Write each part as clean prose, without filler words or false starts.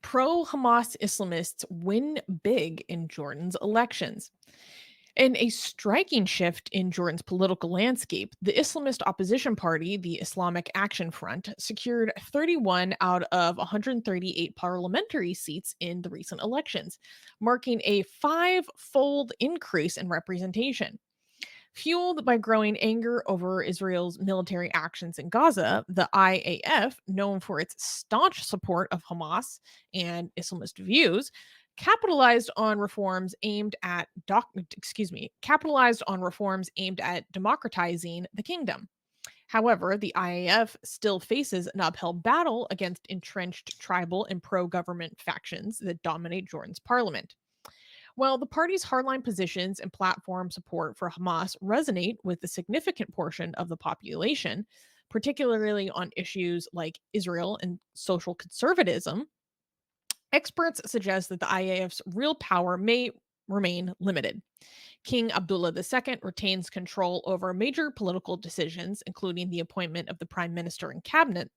Pro-Hamas Islamists win big in Jordan's elections. In a striking shift in Jordan's political landscape, the Islamist opposition party, the Islamic Action Front, secured 31 out of 138 parliamentary seats in the recent elections, marking a five-fold increase in representation. Fueled by growing anger over Israel's military actions in Gaza, the IAF, known for its staunch support of Hamas and Islamist views, capitalized on reforms aimed at democratizing the kingdom. However, the IAF still faces an uphill battle against entrenched tribal and pro-government factions that dominate Jordan's parliament. Well, the party's hardline positions and platform support for Hamas resonate with a significant portion of the population, particularly on issues like Israel and social conservatism. Experts suggest that the IAF's real power may remain limited. King Abdullah II retains control over major political decisions, including the appointment of the prime minister and cabinet,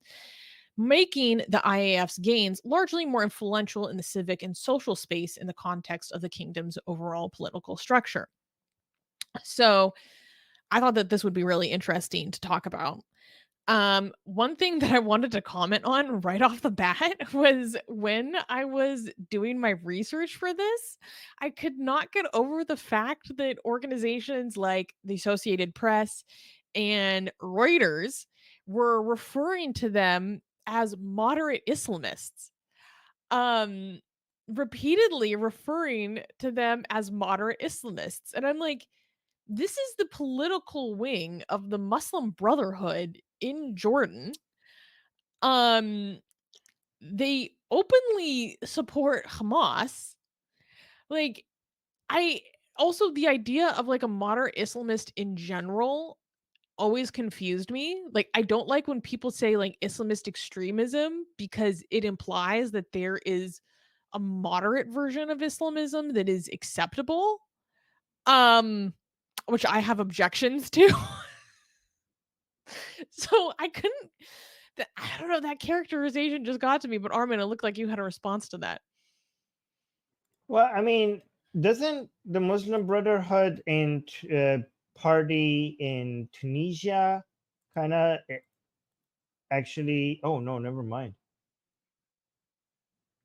making the IAF's gains largely more influential in the civic and social space in the context of the kingdom's overall political structure. So I thought that this would be really interesting to talk about. One thing that I wanted to comment on right off the bat was when I was doing my research for this, I could not get over the fact that organizations like the Associated Press and Reuters were referring to them as moderate Islamists. Um, Repeatedly referring to them as moderate Islamists. And I'm like, this is the political wing of the Muslim Brotherhood in Jordan. Um, they openly support Hamas. Like, I also the idea of like a moderate Islamist in general always confused me. Like, I don't like when people say like Islamist extremism because it implies that there is a moderate version of Islamism that is acceptable. Um, which I have objections to. So I couldn't I don't know, that characterization just got to me, but Armin, it looked like you had a response to that. Well, I mean, doesn't the Muslim Brotherhood in party in Tunisia kind of actually? Oh no, never mind.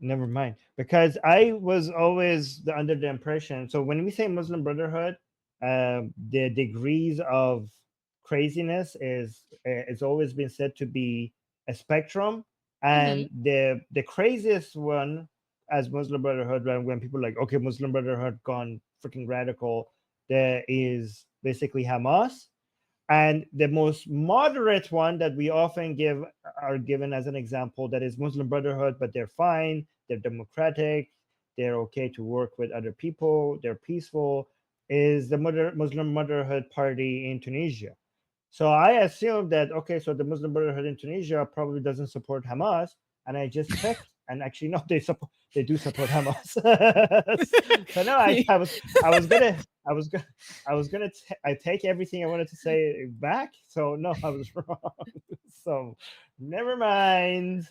Never mind. Because I was always under the impression. So when we say Muslim Brotherhood, the degrees of craziness is always been said to be a spectrum, Mhm. and the craziest one as Muslim Brotherhood, when people are like, okay, Muslim Brotherhood gone freaking radical, there is basically Hamas. And the most moderate one that we often give are given as an example, that is Muslim Brotherhood, but they're fine, they're democratic, they're okay to work with other people, they're peaceful, is the Muslim Brotherhood Party in Tunisia. So I assumed that, okay, so the Muslim Brotherhood in Tunisia probably doesn't support Hamas, and I just checked, and actually no, they do support Hamas. So no, I was gonna I take everything I wanted to say back. So no, I was wrong. So never mind.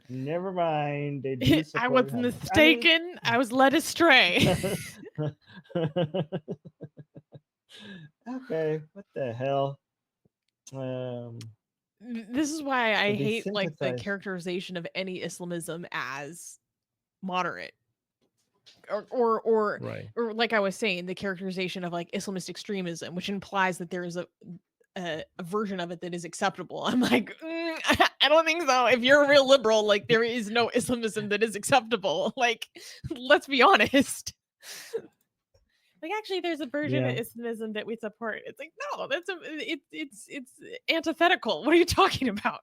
Never mind. They do I support was Hamas. I mean, mistaken. I was led astray. okay, what the hell? Um, This is why so I they hate like the sympathize. characterization of any Islamism as moderate. Or Right. or like I was saying, the characterization of like Islamist extremism, which implies that there is a version of it that is acceptable. I'm like, I don't think so. If you're a real liberal, like there is no Islamism that is acceptable. Like, let's be honest. Like, actually, there's a version of Yeah. Islamism that we support. It's like, no, it's antithetical. What are you talking about?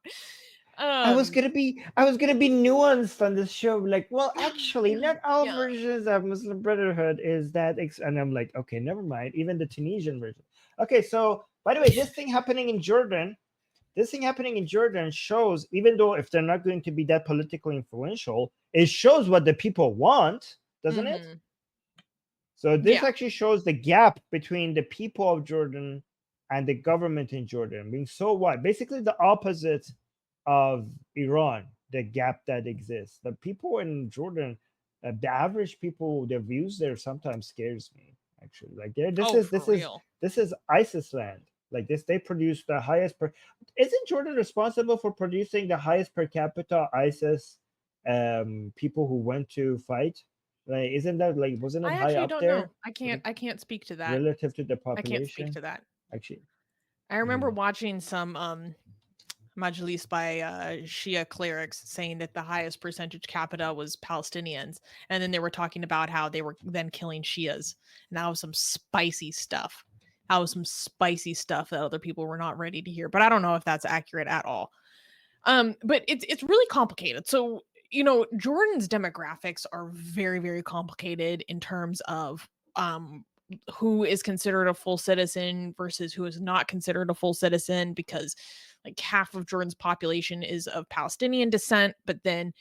Um, I was gonna be nuanced on this show. Like, well, actually, yeah, not all yeah. versions of Muslim Brotherhood is that. And I'm like, okay, never mind. Even the Tunisian version. Okay, so by the way, this thing happening in Jordan shows, even though if they're not going to be that politically influential, it shows what the people want, doesn't it? Hmm. So this Yeah. actually shows the gap between the people of Jordan and the government in Jordan being so wide. Basically, the opposite of Iran. the gap that exists. The people in Jordan, the average people, their views there sometimes scares me. Actually, like there, Oh, for real. this is ISIS land. Like this, they produce the highest per. Isn't Jordan responsible for producing the highest per capita ISIS people who went to fight? Like, isn't that like wasn't it I high actually up don't know. there I can't speak to that. relative to the I can't speak population? to that. Actually, I remember mhm. watching some majlis by Shia clerics saying that the highest percentage capita was Palestinians, and then they were talking about how they were then killing Shias, and that was some spicy stuff. That was some spicy stuff that other people were not ready to hear. But I don't know if that's accurate at all. But it's really complicated. So Jordan's demographics are very, very complicated in terms of who is considered a full citizen versus who is not considered a full citizen, because like half of Jordan's population is of Palestinian descent, but then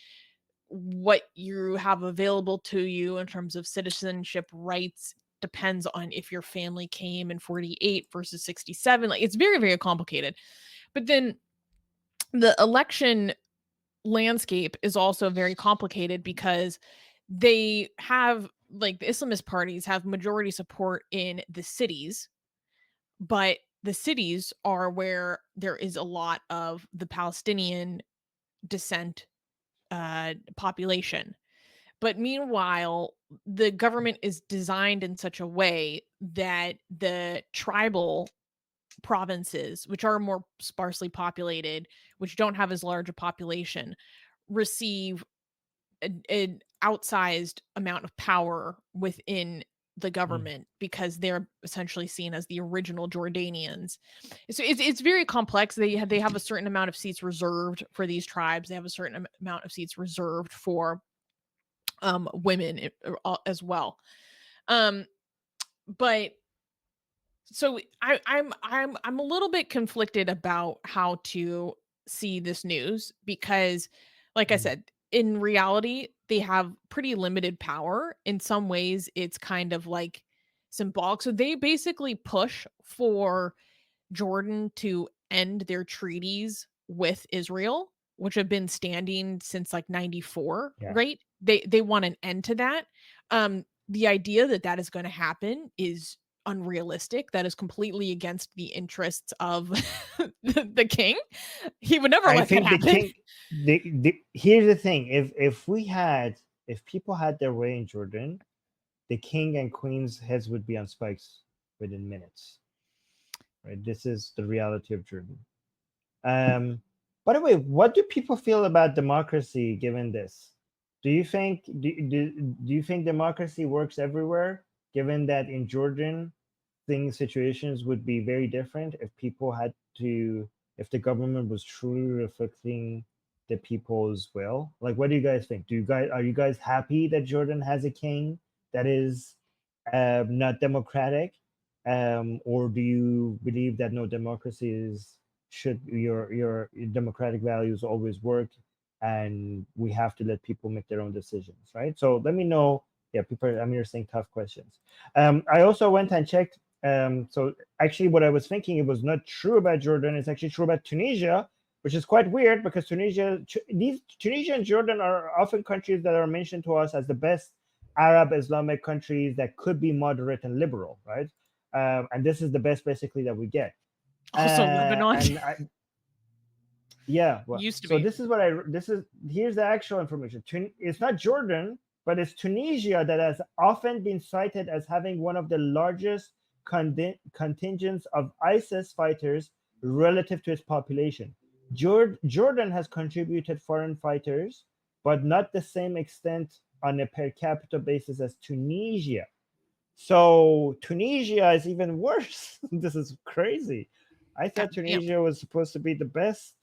what you have available to you in terms of citizenship rights depends on if your family came in 48 versus 67. Like it's very, very complicated. But then the election landscape is also very complicated because they have like the Islamist parties have majority support in the cities, but the cities are where there is a lot of the Palestinian descent population. But meanwhile, the government is designed in such a way that the tribal provinces, which are more sparsely populated, which don't have as large a population, receive an outsized amount of power within the Mm. government because they're essentially seen as the original Jordanians. So it's very complex. They have a certain amount of seats reserved for these tribes. They have a certain amount of seats reserved for women as well. Um, but so I'm a little bit conflicted about how to see this news because, like I Mm. said, in reality they have pretty limited power. In some ways it's kind of like symbolic, so they basically push for Jordan to end their treaties with Israel, which have been standing since like 94, Yeah. right? They want an end to that. The idea that that is going to happen is unrealistic. That is completely against the interests of the king. He would never I let that think the happen. king. Here's the thing: if people had their way in Jordan, the king and queen's heads would be on spikes within minutes. Right? This is the reality of Jordan. Um, by the way, what do people feel about democracy given this? Do you think democracy works everywhere? Given that in Jordan, things situations would be very different if people had to if the government was truly reflecting the people's will. Like, what do you guys think? Do you guys are you guys happy that Jordan has a king that is not democratic, or do you believe that no democracy is should your democratic values always work and we have to let people make their own decisions, right? So let me know. Yeah, people, I'm here saying tough questions. I also went and checked. So actually, what I was thinking it was not true about Jordan. It's actually true about Tunisia, which is quite weird because Tunisia and Jordan are often countries that are mentioned to us as the best Arab Islamic countries that could be moderate and liberal, right? And this is the best basically that we get. Also Lebanon And I, yeah, well, used to so be. this is what I this is here's the actual information. It's not Jordan, but it's Tunisia that has often been cited as having one of the largest contingents of ISIS fighters relative to its population. Jordan has contributed foreign fighters, but not the same extent on a per capita basis as Tunisia. So Tunisia is even worse. This is crazy. I God thought damn. Tunisia was supposed to be the best.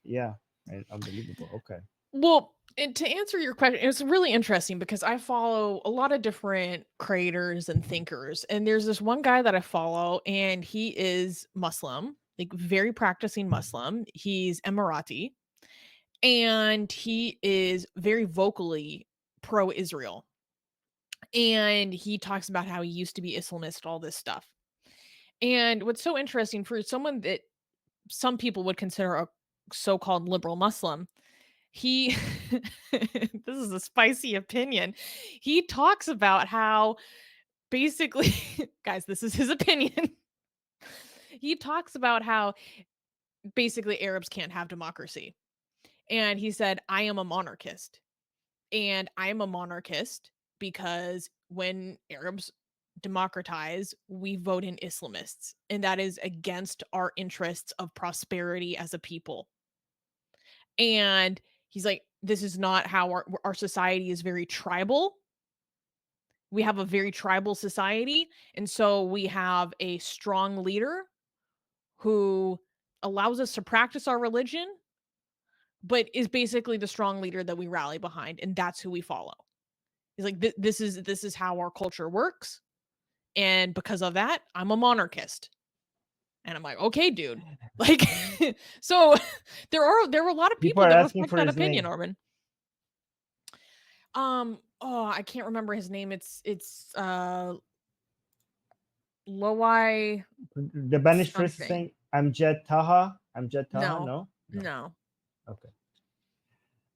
Yeah, right, unbelievable. Okay. Well, and to answer your question, it's really interesting because I follow a lot of different creators and thinkers. And there's this one guy that I follow, and he is Muslim, like very practicing Muslim. He's Emirati, and he is very vocally pro Israel. And he talks about how he used to be Islamist, all this stuff. And what's so interesting for someone that some people would consider a so called liberal Muslim, He this is a spicy opinion. He talks about how basically guys, this is his opinion. He talks about how basically Arabs can't have democracy. And he said, I am a monarchist. And I am a monarchist because when Arabs democratize, we vote in Islamists. And that is against our interests of prosperity as a people. And he's like, this is not how our society is very tribal. We have a very tribal society. And so we have a strong leader who allows us to practice our religion, but is basically the strong leader that we rally behind. And that's who we follow. He's like, this is how our culture works. And because of that, I'm a monarchist. And I'm like, okay, dude. Like, so there were a lot of People people are that asking respect for that his opinion, name. Armin. Oh, I can't remember his name. It's Loai The banished first something. saying, I'm Jet Taha. I'm Jet Taha. No, No, no. no. Okay.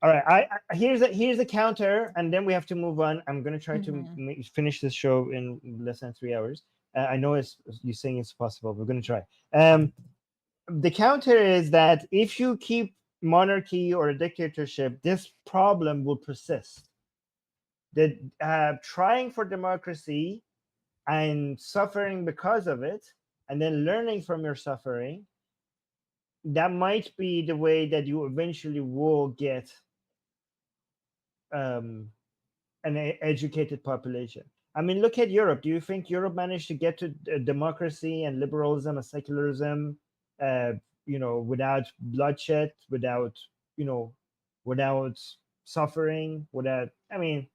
All right. Here's a counter, and then we have to move on. I'm gonna try to Mhm. finish this show in less than 3 hours. I know you're saying it's possible. We're gonna try. The counter is that if you keep monarchy or a dictatorship, this problem will persist. That trying for democracy and suffering because of it, and then learning from your suffering, that might be the way that you eventually will get um, an educated population. I mean, look at Europe. Do you think Europe managed to get to democracy and liberalism and secularism, uh, without bloodshed, without, you know, without suffering, without? I mean,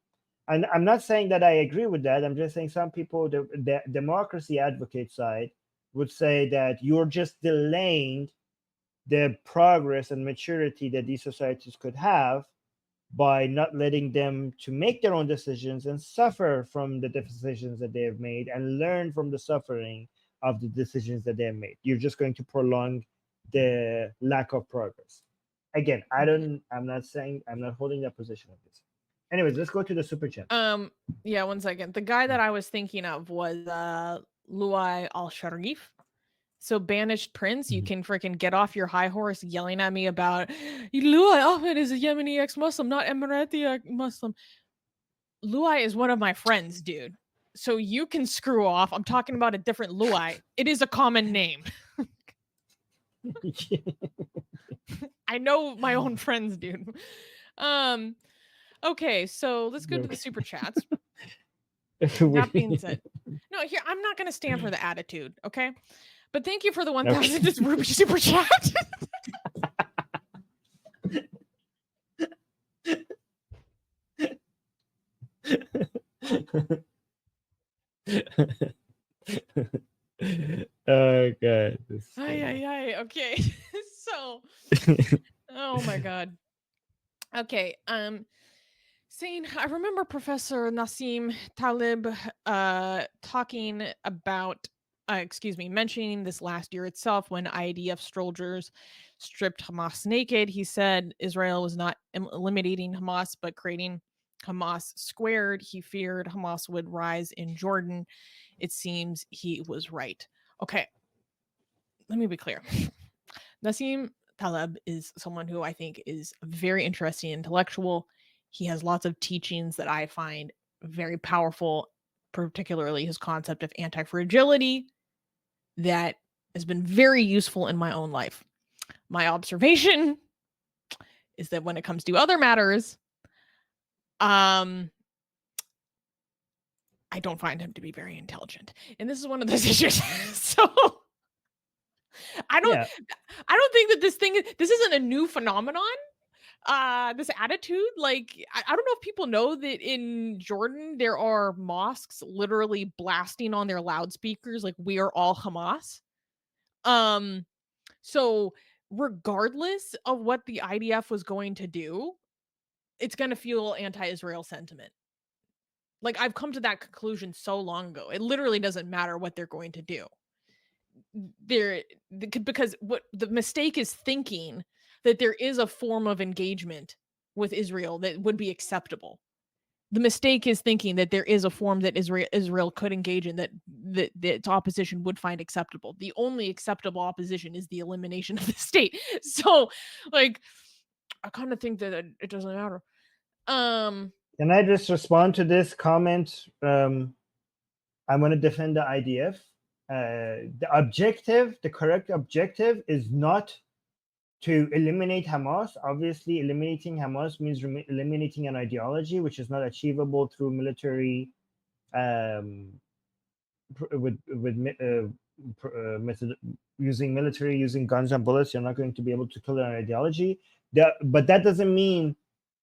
and I'm not saying that I agree with that. I'm just saying some people, the democracy advocate side, would say that you're just delaying the progress and maturity that these societies could have by not letting them to make their own decisions and suffer from the decisions that they have made and learn from the suffering of the decisions that they have made. You're just going to prolong the lack of progress. Again, Mhm. I'm not saying, I'm not holding that position of this. Anyways, let's go to the super chats. Yeah, one second. The guy that I was thinking of was Luai Al Sharif. So banished prince, you Mhm. can freaking get off your high horse yelling at me about Luai Ahmed is a Yemeni ex-Muslim, not Emirati Muslim. Luai is one of my friends, dude. So you can screw off. I'm talking about a different Luai. It is a common name. I know my own friends, dude. Um, okay, so let's go to the Joke. super chats. That being We- said, no, here I'm not gonna stand for the attitude, okay? But thank you for the 1,000 okay. rupee super chat. Oh god, this is Ay, funny. ay, ay. Okay. So, oh my god. Okay. Saying I remember Professor Nassim Talib talking about mentioning this last year itself when IDF soldiers stripped Hamas naked. He said Israel was not eliminating Hamas but creating Hamas squared. He feared Hamas would rise in Jordan. It seems he was right. Okay, let me be clear. Nassim Taleb is someone who I think is a very interesting intellectual. He has lots of teachings that I find very powerful, particularly his concept of anti fragility that has been very useful in my own life. My observation is that when it comes to other matters, um, I don't find him to be very intelligent. And this is one of those issues. So I don't Yeah. I don't think that this isn't a new phenomenon. This attitude, like I don't know if people know that in Jordan there are mosques literally blasting on their loudspeakers like we are all Hamas. Um so regardless of what the IDF was going to do, it's going to fuel anti-Israel sentiment. Like I've come to that conclusion so long ago. It literally doesn't matter what they're going to do. There because what the mistake is thinking that there is a form of engagement with Israel that would be acceptable. The mistake is thinking that there is a form that Israel could engage in that its opposition would find acceptable. The only acceptable opposition is the elimination of the state. So, like, I kind of think that it doesn't matter. Can I just respond to this comment? I'm going to defend the IDF. The correct objective is not to eliminate Hamas. Obviously, eliminating Hamas means eliminating an ideology, which is not achievable through military, method, using military, using guns and bullets. You're not going to be able to kill an ideology. But that doesn't mean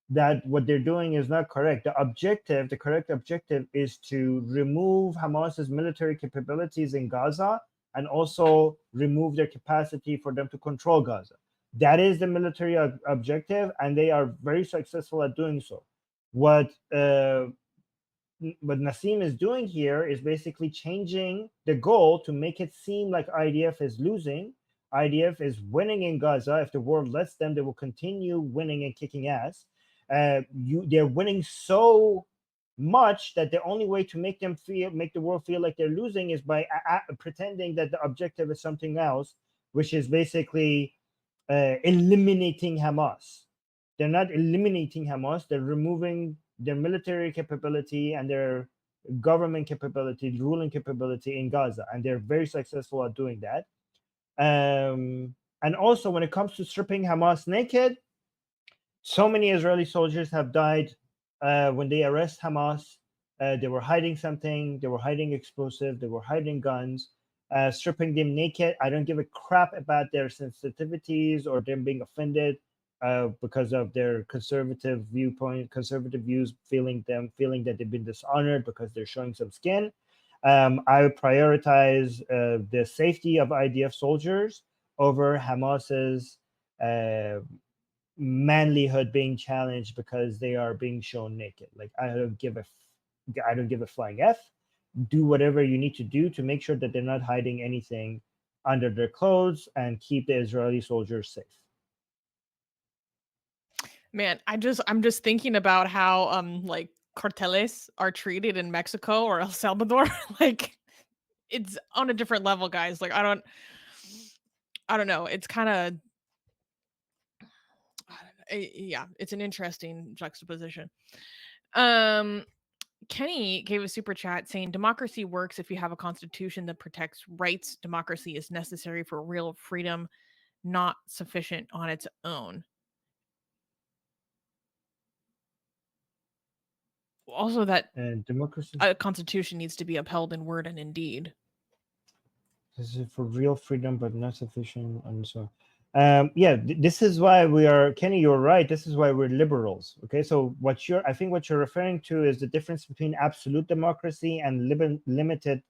that what they're doing is not correct. The correct objective is to remove Hamas's military capabilities in Gaza and also remove their capacity for them to control Gaza. That is the military objective, and they are very successful at doing so. What Nassim is doing here is basically changing the goal to make it seem like IDF is losing. IDF is winning in Gaza. If the world lets them, they will continue winning and kicking ass. They're winning so much that the only way to make the world feel like they're losing is by pretending that the objective is something else, which is basically eliminating Hamas. They're not eliminating Hamas. They're removing their military capability and their government capability, ruling capability in Gaza, and they're very successful at doing that. And also, when it comes to stripping Hamas naked, so many Israeli soldiers have died when they arrest Hamas. They were hiding something. They were hiding explosive. They were hiding guns. Stripping them naked. I don't give a crap about their sensitivities or them being offended because of their conservative viewpoint, conservative views, feeling that they've been dishonored because they're showing some skin. I prioritize the safety of IDF soldiers over Hamas's manlyhood being challenged because they are being shown naked. Like, I don't give a flying F. Do whatever you need to do to make sure that they're not hiding anything under their clothes and keep the Israeli soldiers safe. Man, I'm just thinking about how like carteles are treated in Mexico or El Salvador. Like, it's on a different level, guys. Like, I don't know. It's kind of yeah, it's an interesting juxtaposition. Um Kenny gave a super chat saying democracy works if you have a constitution that protects rights. Democracy is necessary for real freedom, not sufficient on its own. Also, that And democracy a constitution needs to be upheld in word and in deed. this is for real freedom, but not sufficient, and so. Yeah, this is why we are, Kenny. You're right. This is why we're liberals. Okay, so I think what you're referring to is the difference between absolute democracy and limited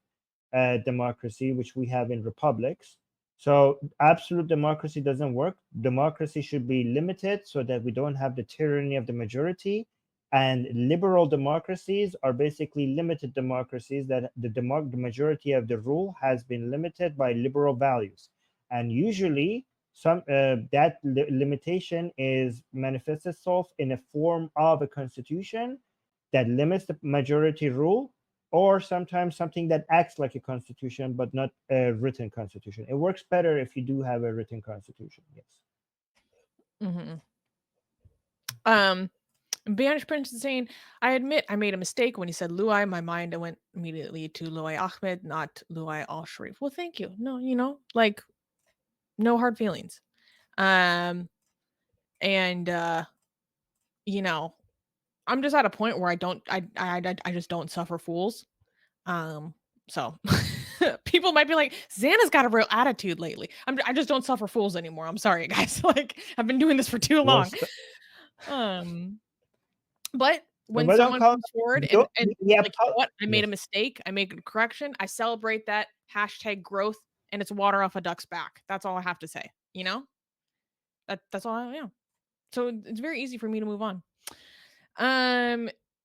democracy, which we have in republics. So absolute democracy doesn't work. Democracy should be limited so that we don't have the tyranny of the majority. And liberal democracies are basically limited democracies that the majority of the rule has been limited by liberal values. And usually that limitation is manifests itself in a form of a constitution that limits the majority rule, or sometimes something that acts like a constitution but not a written constitution. It works better if you do have a written constitution. Yes. Banish Prince is saying, I admit I made a mistake when he said Luai. My mind went immediately to Luai Ahmed, not Luai Al Sharif. Well, thank you. No, like, no hard feelings. And I'm just at a point where I just don't suffer fools. So people might be like, Xana's got a real attitude lately. I just don't suffer fools anymore. I'm sorry, guys. Like, I've been doing this for too long. But when someone comes forward and like, what, I made a mistake, I make a correction, I celebrate that, #growth, and it's water off a duck's back. That's all I have to say. That's all I am. So it's very easy for me to move on.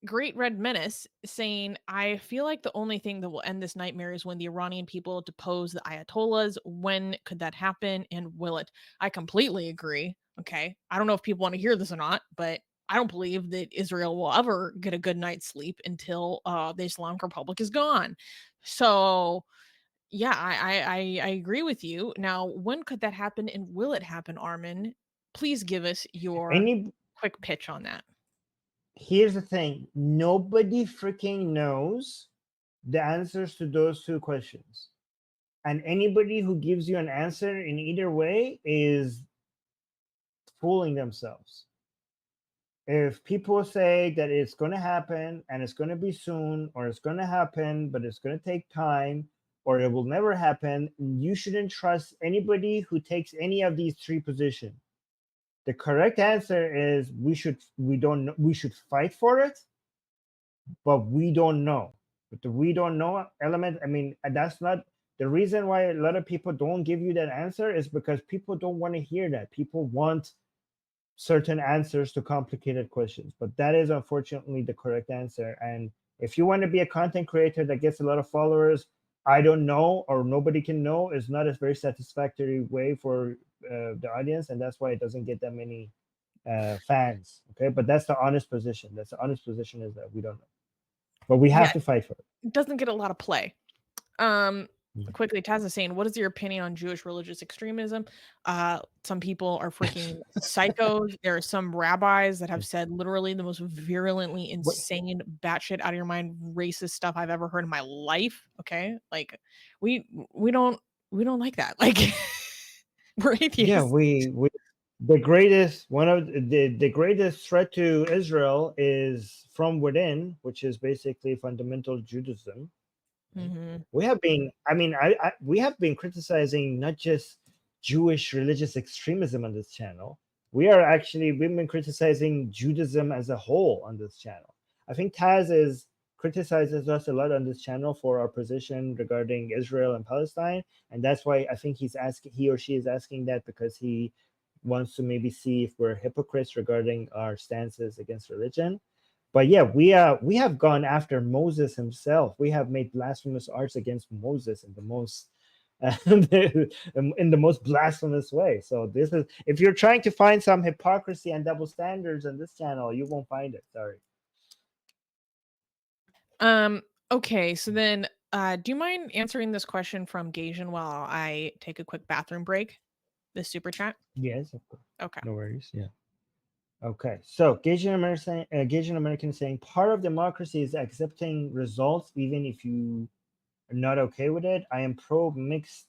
Great Red Menace saying, I feel like the only thing that will end this nightmare is when the Iranian people depose the Ayatollahs. When could that happen, and will it? I completely agree. Okay. I don't know if people want to hear this or not, but I don't believe that Israel will ever get a good night's sleep until the Islamic Republic is gone. So yeah, I agree with you. Now, when could that happen, and will it happen, Armin? Please give us your Any quick pitch on that. Here's the thing: nobody freaking knows the answers to those two questions, and anybody who gives you an answer in either way is fooling themselves. If people say that it's going to happen and it's going to be soon, or it's going to happen but it's going to take time, or it will never happen, you shouldn't trust anybody who takes any of these three positions. The correct answer is we don't know, we should fight for it, but we don't know. But the we don't know element, I mean, that's not the reason why a lot of people don't give you that answer, is because people don't want to hear that. People want certain answers to complicated questions, but that is unfortunately the correct answer. And if you want to be a content creator that gets a lot of followers, I don't know, or nobody can know, is not a very satisfactory way for the audience, and that's why it doesn't get that many fans. Okay, but that's the honest position. That's the honest position, is that we don't know, but we have Yeah, to fight for it. it doesn't get a lot of play. Um, Mhm. quickly, Taz is saying, "What is your opinion on Jewish religious extremism?" Some people are freaking psychos. There are some rabbis that have said literally the most virulently What? insane, batshit out of your mind, racist stuff I've ever heard in my life. Okay, like we we don't we don't like that. Like we're Yeah, atheists. we the greatest one of the greatest threat to Israel is from within, which is basically fundamental Judaism. Right? Hmm. We have been, I mean, we have been criticizing not just Jewish religious extremism on this channel. We've been criticizing Judaism as a whole on this channel. I think Taz is criticizes us a lot on this channel for our position regarding Israel and Palestine, and that's why I think he or she is asking that, because he wants to maybe see if we're hypocrites regarding our stances against religion. But yeah, we have gone after Moses himself. We have made blasphemous arts against Moses in the most in the most blasphemous way. So this is, if you're trying to find some hypocrisy and double standards on this channel, you won't find it. Sorry. Um, okay, so then do you mind answering this question from Gajan while I take a quick bathroom break? This super chat? Yes, of course. Okay. No worries. Yeah. Okay. So Gaging American is saying part of democracy is accepting results even if you are not okay with it. I am pro mixed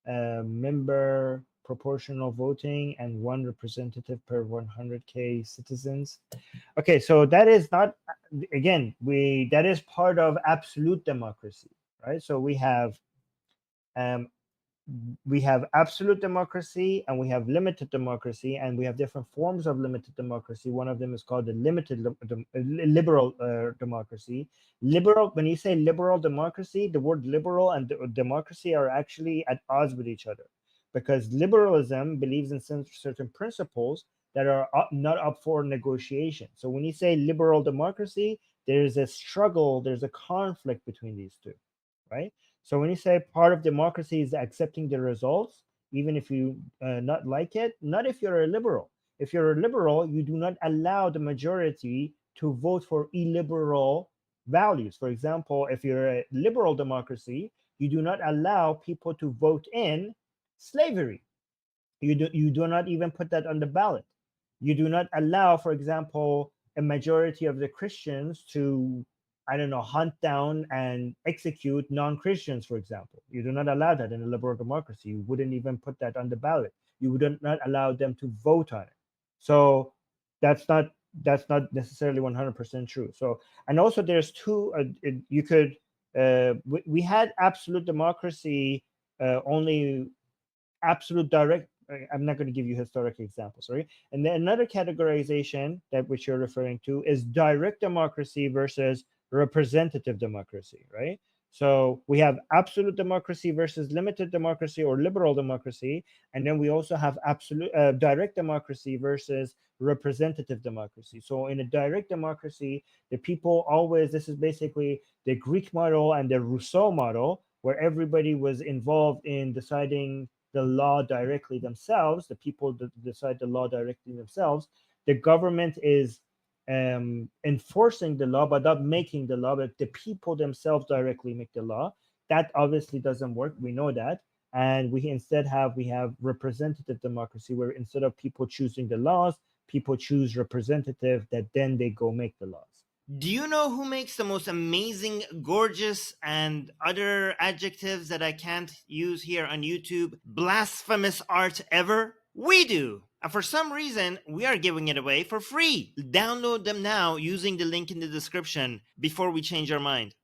member proportional voting and one representative per 100K citizens. Okay, so that is not, again, we that is part of absolute democracy, right? So um, we have absolute democracy and we have limited democracy, and we have different forms of limited democracy. One of them is called the liberal democracy. Liberal, when you say liberal democracy, the word liberal and democracy are actually at odds with each other, because liberalism believes in certain principles that are not up for negotiation. So when you say liberal democracy, there's a struggle, there's a conflict between these two, right? So when you say part of democracy is accepting the results, even if you not like it, not if you're a liberal. If you're a liberal, you do not allow the majority to vote for illiberal values. For example, if you're a liberal democracy, you do not allow people to vote in slavery. You do not even put that on the ballot. You do not allow, for example, a majority of the Christians to, I don't know, hunt down and execute non-Christians, for example. You do not allow that in a liberal democracy. You wouldn't even put that on the ballot. You would not allow them to vote on it. So that's not necessarily 100% true. So, and also there's two. You could we had absolute democracy only absolute direct. I'm not going to give you historic examples, sorry. And then another categorization that which you're referring to is direct democracy versus representative democracy, right? So we have absolute democracy versus limited democracy or liberal democracy, and then we also have absolute direct democracy versus representative democracy. So in a direct democracy, the people always, this is basically the Greek model and the Rousseau model, where everybody was involved in deciding the law directly themselves. The people that decide the law directly themselves. the government is enforcing the law but not making the law, but the people themselves directly make the law. That obviously doesn't work. We know that. And we instead have representative democracy, where instead of people choosing the laws, people choose representative that then they go make the laws. Do you know who makes the most amazing, gorgeous, and other adjectives that I can't use here on YouTube, blasphemous art ever? We do! And for some reason, we are giving it away for free. Download them now using the link in the description before we change our mind.